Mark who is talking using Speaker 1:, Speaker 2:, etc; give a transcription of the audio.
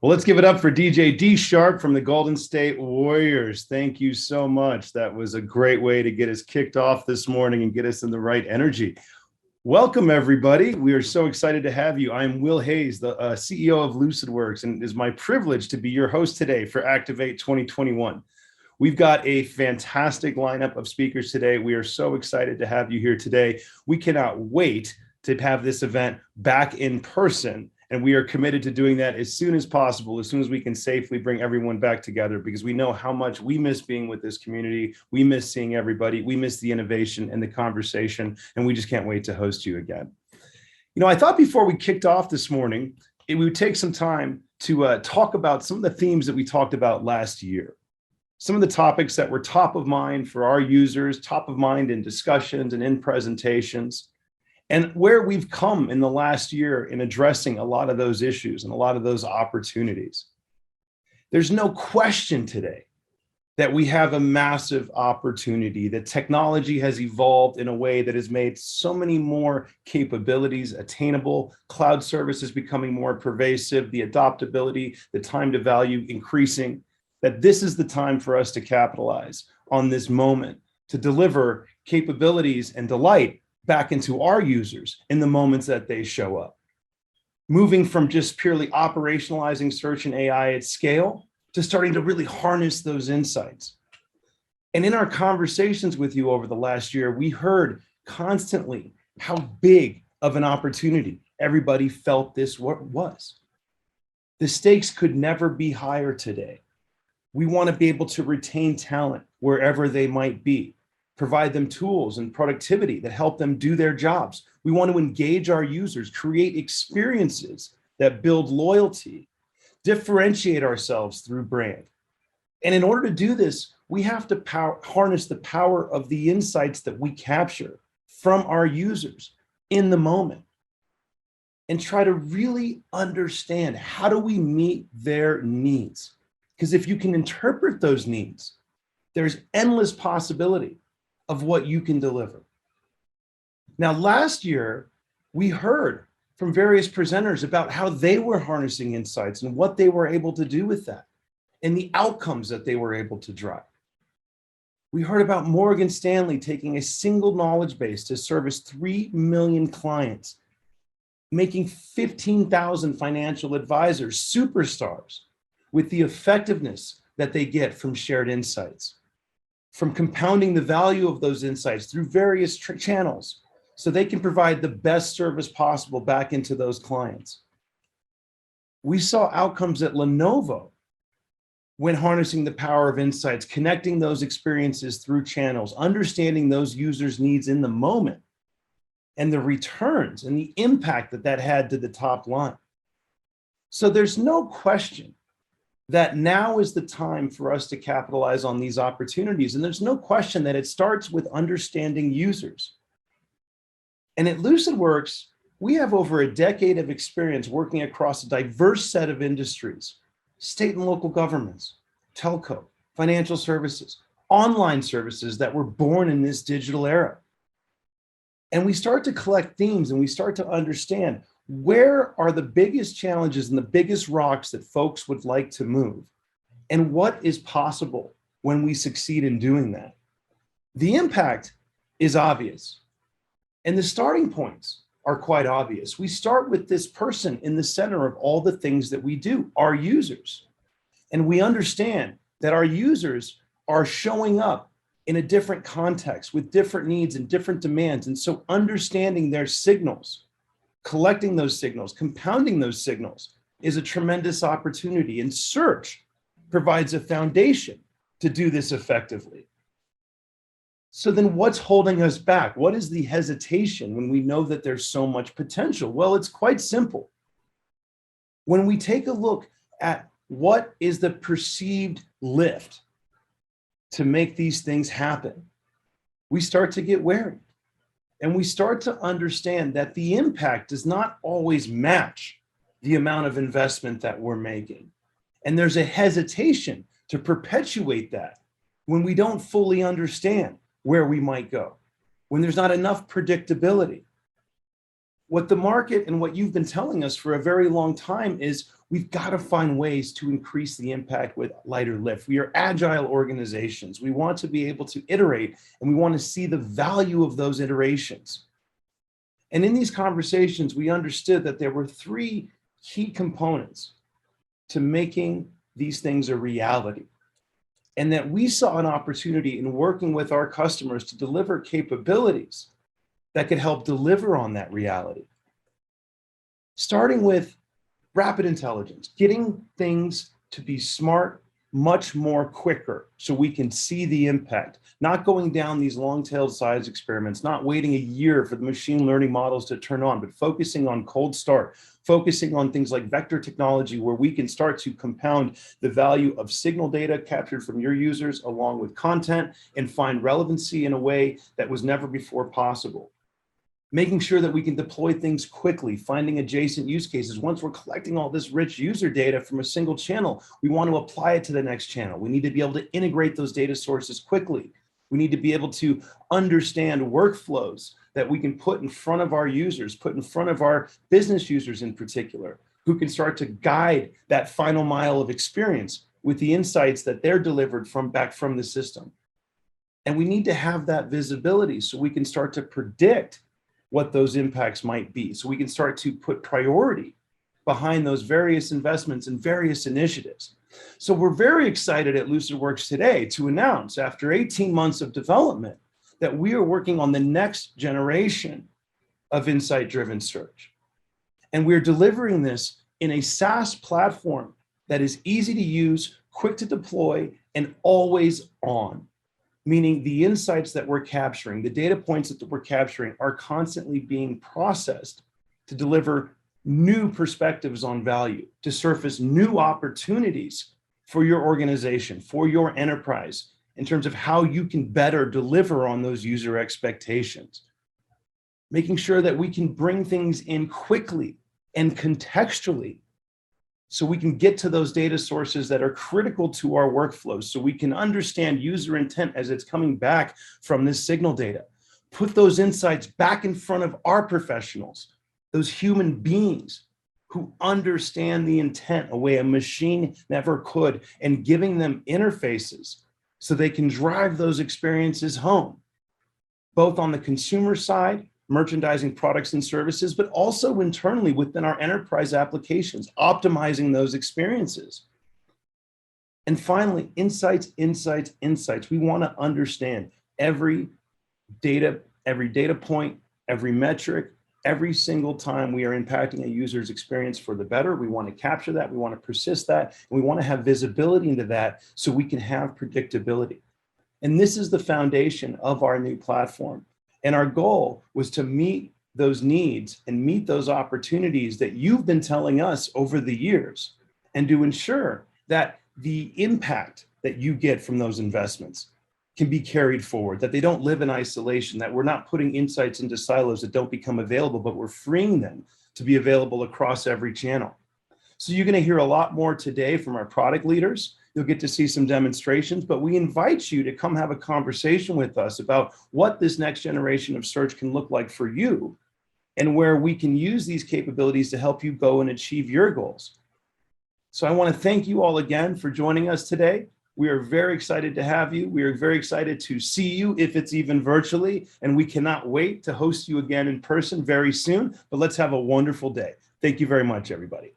Speaker 1: Well, let's give it up for DJ D Sharp from the Golden State Warriors. Thank you so much. That was a great way to get us kicked off this morning and get us in the right energy. Welcome, everybody. We are so excited to have you. I'm Will Hayes, the CEO of Lucidworks, and it is my privilege to be your host today for Activate 2021. We've got a fantastic lineup of speakers today. We are so excited to have you here today. We cannot wait to have this event back in person. And we are committed to doing that as soon as possible, as soon as we can safely bring everyone back together, because we know how much we miss being with this community. We miss seeing everybody. We miss the innovation and the conversation, and we just can't wait to host you again. You know, I thought before we kicked off this morning, we would take some time to talk about some of the themes that we talked about last year. Some of the topics that were top of mind for our users, top of mind in discussions and in presentations, and where we've come in the last year in addressing a lot of those issues and a lot of those opportunities. There's no question today that we have a massive opportunity, that technology has evolved in a way that has made so many more capabilities attainable, cloud services becoming more pervasive, the adoptability, the time to value increasing, that this is the time for us to capitalize on this moment to deliver capabilities and delight back into our users in the moments that they show up. Moving from just purely operationalizing search and AI at scale to starting to really harness those insights. And in our conversations with you over the last year, we heard constantly how big of an opportunity everybody felt this was. The stakes could never be higher today. We want to be able to retain talent wherever they might be, provide them tools and productivity that help them do their jobs. We want to engage our users, create experiences that build loyalty, differentiate ourselves through brand. And in order to do this, we have to harness the power of the insights that we capture from our users in the moment and try to really understand, how do we meet their needs? Because if you can interpret those needs, there's endless possibility of what you can deliver. Now, last year, we heard from various presenters about how they were harnessing insights and what they were able to do with that and the outcomes that they were able to drive. We heard about Morgan Stanley taking a single knowledge base to service 3 million clients, making 15,000 financial advisors superstars with the effectiveness that they get from shared insights, from compounding the value of those insights through various channels so they can provide the best service possible back into those clients. We saw outcomes at Lenovo when harnessing the power of insights, connecting those experiences through channels, understanding those users' needs in the moment, and the returns and the impact that that had to the top line. So there's no question that now is the time for us to capitalize on these opportunities. And there's no question that it starts with understanding users. And at Lucidworks, we have over a decade of experience working across a diverse set of industries, state and local governments, telco, financial services, online services that were born in this digital era. And we start to collect themes and we start to understand, where are the biggest challenges and the biggest rocks that folks would like to move? And what is possible when we succeed in doing that? The impact is obvious. And the starting points are quite obvious. We start with this person in the center of all the things that we do, our users. And we understand that our users are showing up in a different context with different needs and different demands. And so understanding their signals, collecting those signals, compounding those signals is a tremendous opportunity. And search provides a foundation to do this effectively. So then what's holding us back? What is the hesitation when we know that there's so much potential? Well, it's quite simple. When we take a look at what is the perceived lift to make these things happen, we start to get wary. And we start to understand that the impact does not always match the amount of investment that we're making. And there's a hesitation to perpetuate that when we don't fully understand where we might go, when there's not enough predictability. What the market and what you've been telling us for a very long time is we've got to find ways to increase the impact with lighter lift. We are agile organizations. We want to be able to iterate, and we want to see the value of those iterations. And in these conversations, we understood that there were three key components to making these things a reality. And that we saw an opportunity in working with our customers to deliver capabilities that could help deliver on that reality. Starting with rapid intelligence, getting things to be smart much more quicker so we can see the impact, not going down these long-tailed science experiments, not waiting a year for the machine learning models to turn on, but focusing on cold start, focusing on things like vector technology, where we can start to compound the value of signal data captured from your users along with content and find relevancy in a way that was never before possible. Making sure that we can deploy things quickly, finding adjacent use cases. Once we're collecting all this rich user data from a single channel, we want to apply it to the next channel. We need to be able to integrate those data sources quickly. We need to be able to understand workflows that we can put in front of our users, put in front of our business users in particular, who can start to guide that final mile of experience with the insights that they're delivered back from the system. And we need to have that visibility so we can start to predict what those impacts might be. So we can start to put priority behind those various investments and various initiatives. So we're very excited at Lucidworks today to announce, after 18 months of development, that we are working on the next generation of insight-driven search. And we're delivering this in a SaaS platform that is easy to use, quick to deploy, and always on. Meaning the insights that we're capturing, the data points that we're capturing are constantly being processed to deliver new perspectives on value, to surface new opportunities for your organization, for your enterprise, in terms of how you can better deliver on those user expectations. Making sure that we can bring things in quickly and contextually so we can get to those data sources that are critical to our workflows, so we can understand user intent as it's coming back from this signal data. Put those insights back in front of our professionals, those human beings who understand the intent a way a machine never could, and giving them interfaces so they can drive those experiences home, both on the consumer side, merchandising products and services, but also internally within our enterprise applications, optimizing those experiences. And finally, insights. We want to understand every data point, every metric, every single time we are impacting a user's experience for the better. We want to capture that, we want to persist that, and we want to have visibility into that so we can have predictability. And this is the foundation of our new platform. And our goal was to meet those needs and meet those opportunities that you've been telling us over the years, and to ensure that the impact that you get from those investments can be carried forward, that they don't live in isolation, that we're not putting insights into silos that don't become available, but we're freeing them to be available across every channel. So you're going to hear a lot more today from our product leaders. You'll get to see some demonstrations, but we invite you to come have a conversation with us about what this next generation of search can look like for you, and where we can use these capabilities to help you go and achieve your goals. So I want to thank you all again for joining us today. We are very excited to have you. We are very excited to see you, if it's even virtually, and we cannot wait to host you again in person very soon. But let's have a wonderful day. Thank you very much, everybody.